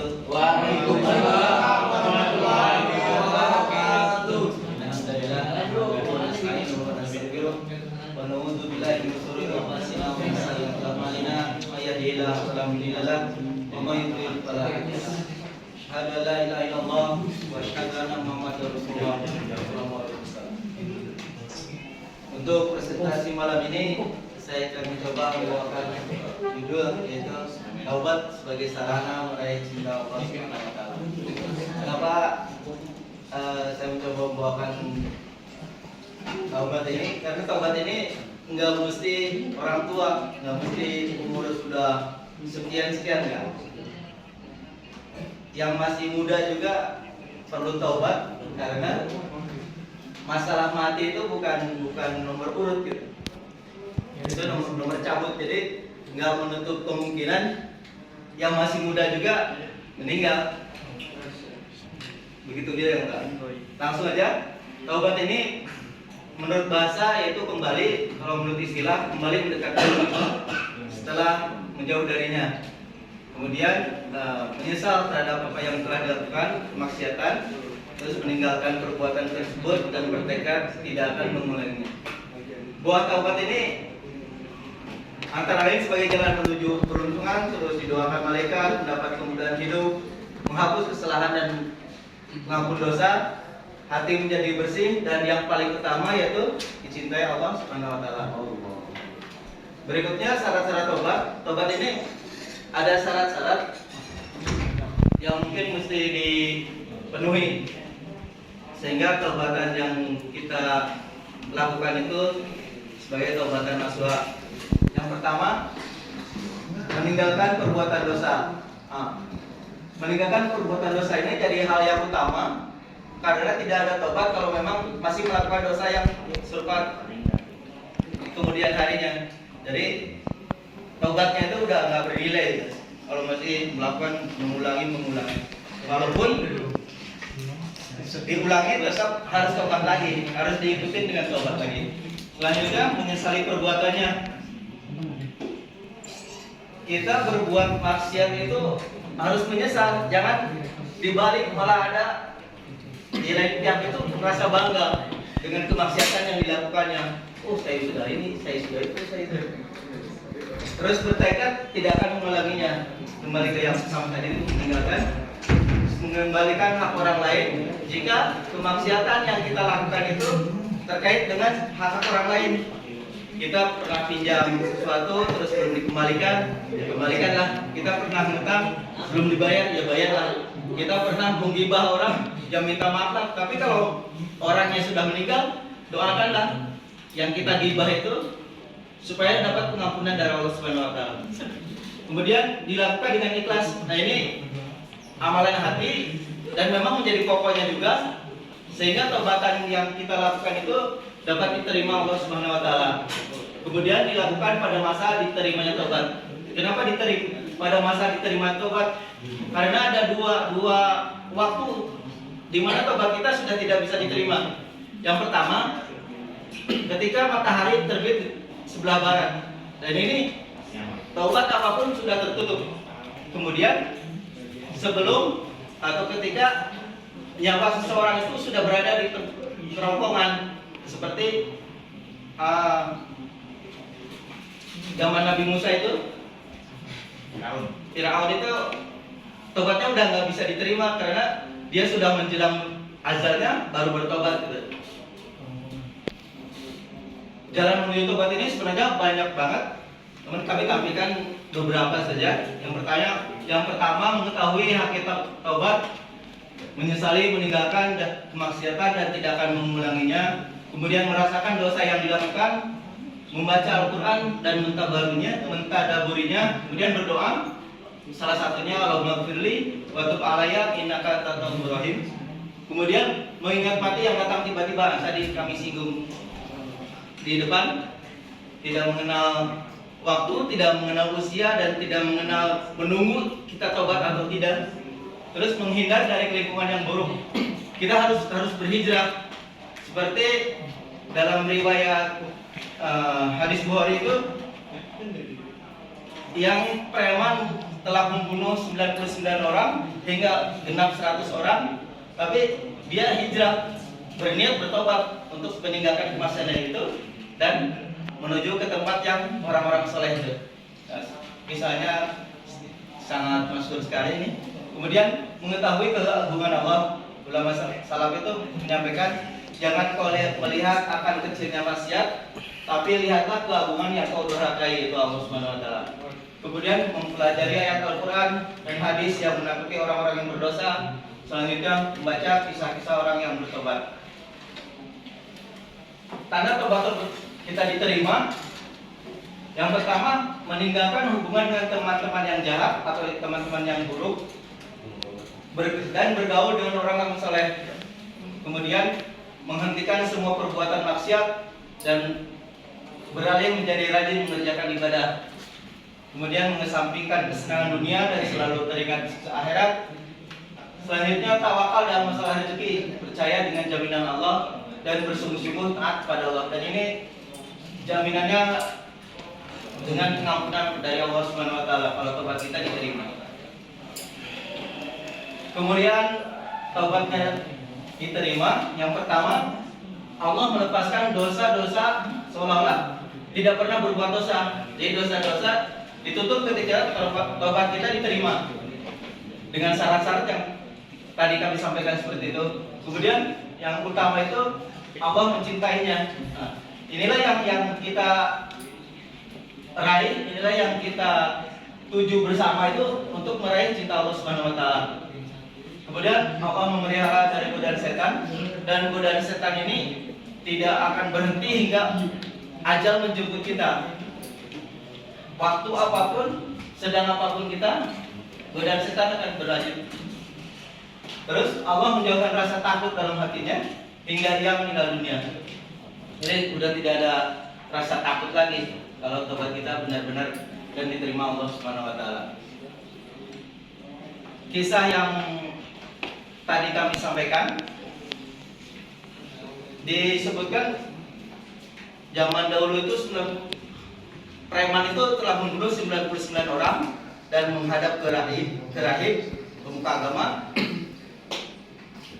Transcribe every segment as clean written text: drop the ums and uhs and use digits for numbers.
wabarakatuh. Waalaikumsalam warahmatullahi wabarakatuh. Alhamdulillah. Wa na'udzu billahi min syururi anfusina wa min sayyiati a'malina. May yahdihillahu fala mudilla lahu wa may yudlil fala hadiya lahu. Asyhadu an la ilaha illallah wa asyhadu anna Muhammadar Rasulullah. Untuk presentasi malam ini saya akan mencoba membawakan judul yaitu taubat sebagai sarana meraih cinta Allah Subhanahu wa taala. Kenapa saya mencoba membawakan taubat ini? Karena taubat ini nggak mesti orang tua, nggak mesti umur sudah sekian kan. Yang masih muda juga perlu taubat karena masalah mati itu bukan nomor urut gitu. Itu nomor cabut, jadi nggak menutup kemungkinan yang masih muda juga meninggal. Begitu dia yang enggak. Langsung aja, taubat ini menurut bahasa yaitu kembali, kalau menurut istilah kembali mendekatkan Allah setelah menjauh darinya. Kemudian menyesal terhadap apa yang telah dilakukan, kemaksiatan, terus meninggalkan perbuatan tersebut dan bertekad tidak akan mengulanginya. Buah taubat ini antara lain sebagai jalan menuju peruntungan, terus didoakan malaikat, mendapat kemudahan hidup, menghapus kesalahan dan mengampun dosa, hati menjadi bersih, dan yang paling utama yaitu dicintai Allah Subhanahu wa taala. Berikutnya syarat-syarat tobat. Tobat ini ada syarat-syarat yang mungkin mesti dipenuhi sehingga taubatan yang kita lakukan itu sebagai taubatan nasuha. Yang pertama, meninggalkan perbuatan dosa. Meninggalkan perbuatan dosa ini jadi hal yang utama karena tidak ada tobat kalau memang masih melakukan dosa yang serupa kemudian harinya. Jadi tobatnya itu udah nggak bernilai kalau masih melakukan mengulangi. Walaupun diulangi tetap harus tobat lagi, harus diikutin dengan tobat lagi. Selanjutnya menyesali perbuatannya. Kita berbuat maksiat itu harus menyesal, jangan dibalik malah ada di lain pihak itu merasa bangga dengan kemaksiatan yang dilakukannya. Oh, saya sudah ini, saya sudah itu, saya itu. Terus bertekad tidak akan mengulanginya. Kembali ke yang sama tadi, mengembalikan hak orang lain jika kemaksiatan yang kita lakukan itu terkait dengan hak orang lain. Kita pernah pinjam sesuatu terus belum dikembalikan, ya kembalikanlah. Kita pernah ngutang belum dibayar, ya bayarlah. Kita pernah menggibah orang, ya minta maaf lah. Tapi kalau orangnya sudah meninggal, doakanlah yang kita gibah itu supaya dapat pengampunan dari Allah Subhanahu wa taala. Kemudian dilakukan dengan ikhlas. Nah, ini amalan hati dan memang menjadi pokoknya juga sehingga taubatan yang kita lakukan itu dapat diterima Allah Subhanahu wa taala. Kemudian dilakukan pada masa diterimanya tobat. Kenapa diterima pada masa diterima tobat? Karena ada dua waktu di mana tobat kita sudah tidak bisa diterima. Yang pertama, ketika matahari terbit sebelah barat. Dan ini tobat apapun sudah tertutup. Kemudian sebelum atau ketika nyawa seseorang itu sudah berada di kerongkongan seperti zaman Nabi Musa itu, Firaun itu tobatnya udah nggak bisa diterima karena dia sudah menjelang azalnya baru bertobat gitu. Jalan menuju tobat ini sebenarnya banyak banget. Teman kami tampilkan beberapa saja. Yang pertama mengetahui hakikat tobat, menyesali meninggalkan kemaksiatan dan tidak akan mengulanginya. Kemudian merasakan dosa yang dilakukan, membaca Al-Quran dan mentadaburinya, kemudian berdoa. Salah satunya Allahumma ghfirli wa tub alayya innaka antat tawwabur rahim. Kemudian mengingat mati yang datang tiba-tiba, tadi kami singgung di depan, tidak mengenal waktu, tidak mengenal usia dan tidak mengenal menunggu kita tobat atau tidak. Terus menghindar dari lingkungan yang buruk. Kita harus berhijrah. Seperti dalam riwayat hadis Bukhari itu, yang preman telah membunuh 99 orang hingga genap 100 orang, tapi dia hijrah, berniat bertobat untuk meninggalkan kemaksiatan itu dan menuju ke tempat yang orang-orang soleh itu. Nah, misalnya sangat masyhur sekali ini. Kemudian mengetahui keagungan Allah, ulama salaf itu menyampaikan, jangan kau melihat akan kecilnya maksiat, tapi lihatlah keagungan yang kau durhakai, itu Allah Subhanahu wa taala. Kemudian mempelajari ayat Al-Qur'an dan hadis yang menakuti orang-orang yang berdosa. Selanjutnya membaca kisah-kisah orang yang bertobat. Tanda tobat kita diterima, yang pertama meninggalkan hubungan dengan teman-teman yang jahat atau teman-teman yang buruk, dan bergaul dengan orang yang saleh. Kemudian menghentikan semua perbuatan maksiat dan beralih menjadi rajin mengerjakan ibadah. Kemudian mengesampingkan kesenangan dunia dan selalu teringat siksa akhirat. Selanjutnya tawakal dalam masalah rezeki, percaya dengan jaminan Allah dan bersungguh-sungguh taat kepada Allah. Dan ini jaminannya dengan pengampunan dari Allah Subhanahu wa taala kalau tobat kita diterima. Kemudian tobatnya diterima, yang pertama Allah melepaskan dosa-dosa seolah-olah tidak pernah berbuat dosa. Jadi dosa-dosa ditutup ketika tobat kita diterima dengan syarat-syarat yang tadi kami sampaikan seperti itu. Kemudian yang utama itu Allah mencintainya. Nah, inilah yang kita raih, inilah yang kita tuju bersama itu untuk meraih cinta Allah Subhanahu wa taala. Kemudian Allah memelihara dari godaan setan, dan godaan setan ini tidak akan berhenti hingga ajal menjemput kita. Waktu apapun, sedang apapun kita, godaan setan akan berlanjut. Terus Allah menjauhkan rasa takut dalam hatinya hingga dia meninggal dunia. Jadi sudah tidak ada rasa takut lagi kalau tobat kita benar-benar dan diterima Allah Subhanahu wa taala. Kisah yang tadi kami sampaikan disebutkan zaman dahulu itu preman itu telah membunuh 99 orang dan menghadap ke rahib pemuka agama,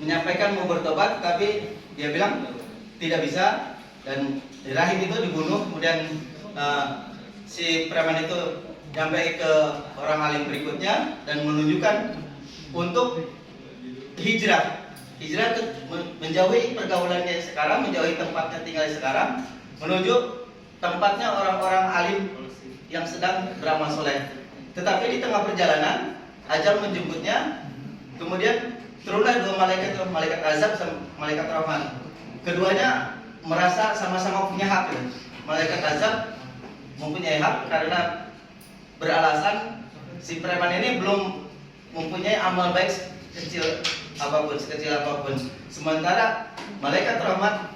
menyampaikan mau bertobat, tapi dia bilang tidak bisa, dan rahib itu dibunuh. Kemudian si preman itu sampai ke orang alim berikutnya dan menunjukkan untuk hijrah menjauhi pergaulannya sekarang, menjauhi tempatnya tinggal sekarang, menuju tempatnya orang-orang alim yang sedang beramal soleh. Tetapi di tengah perjalanan ajal menjemputnya. Kemudian turunlah dua malaikat, malaikat azab dan malaikat rahmat. Keduanya merasa sama-sama punya hak. Malaikat azab mempunyai hak karena beralasan si preman ini belum mempunyai amal baik sekecil apapun. Sementara malaikat rahmat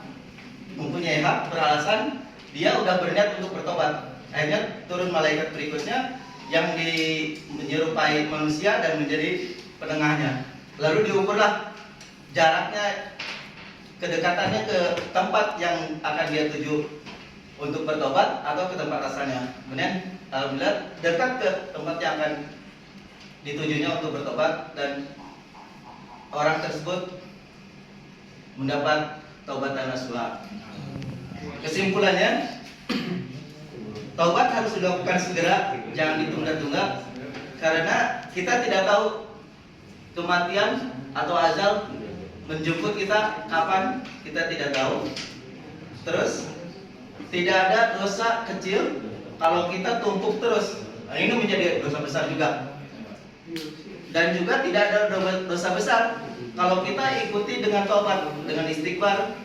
mempunyai hak beralasan dia udah berniat untuk bertobat. Akhirnya turun malaikat berikutnya yang menyerupai manusia dan menjadi penengahnya. Lalu diukurlah jaraknya, kedekatannya ke tempat yang akan dia tuju untuk bertobat atau ke tempat asalnya. Kemudian alhamdulillah dekat ke tempat yang akan ditujunya untuk bertobat, dan orang tersebut mendapat taubatan nasuha. Kesimpulannya, taubat harus dilakukan segera, jangan ditunda-tunda, karena kita tidak tahu kematian atau ajal menjemput kita kapan, kita tidak tahu. Terus tidak ada dosa kecil kalau kita tumpuk terus. Nah, ini menjadi dosa besar juga. Dan juga tidak ada dosa besar kalau kita ikuti dengan taubat, dengan istighfar,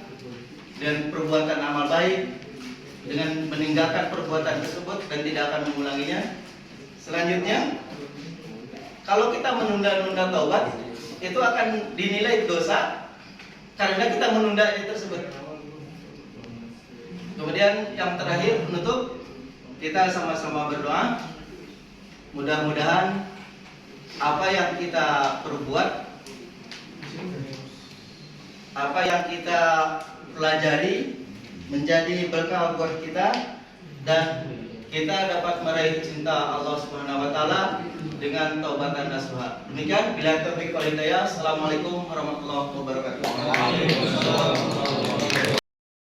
dengan perbuatan amal baik, dengan meninggalkan perbuatan tersebut dan tidak akan mengulanginya. Selanjutnya, kalau kita menunda-nunda taubat, itu akan dinilai dosa karena kita menunda itu tersebut. Kemudian yang terakhir, penutup, kita sama-sama berdoa. Mudah-mudahan apa yang kita perbuat, apa yang kita pelajari menjadi berkah buat kita, dan kita dapat meraih cinta Allah Subhanahu wa taala dengan taubatan nasuha. Demikian bila taufiq wal hidayah. Assalamualaikum warahmatullahi wabarakatuh.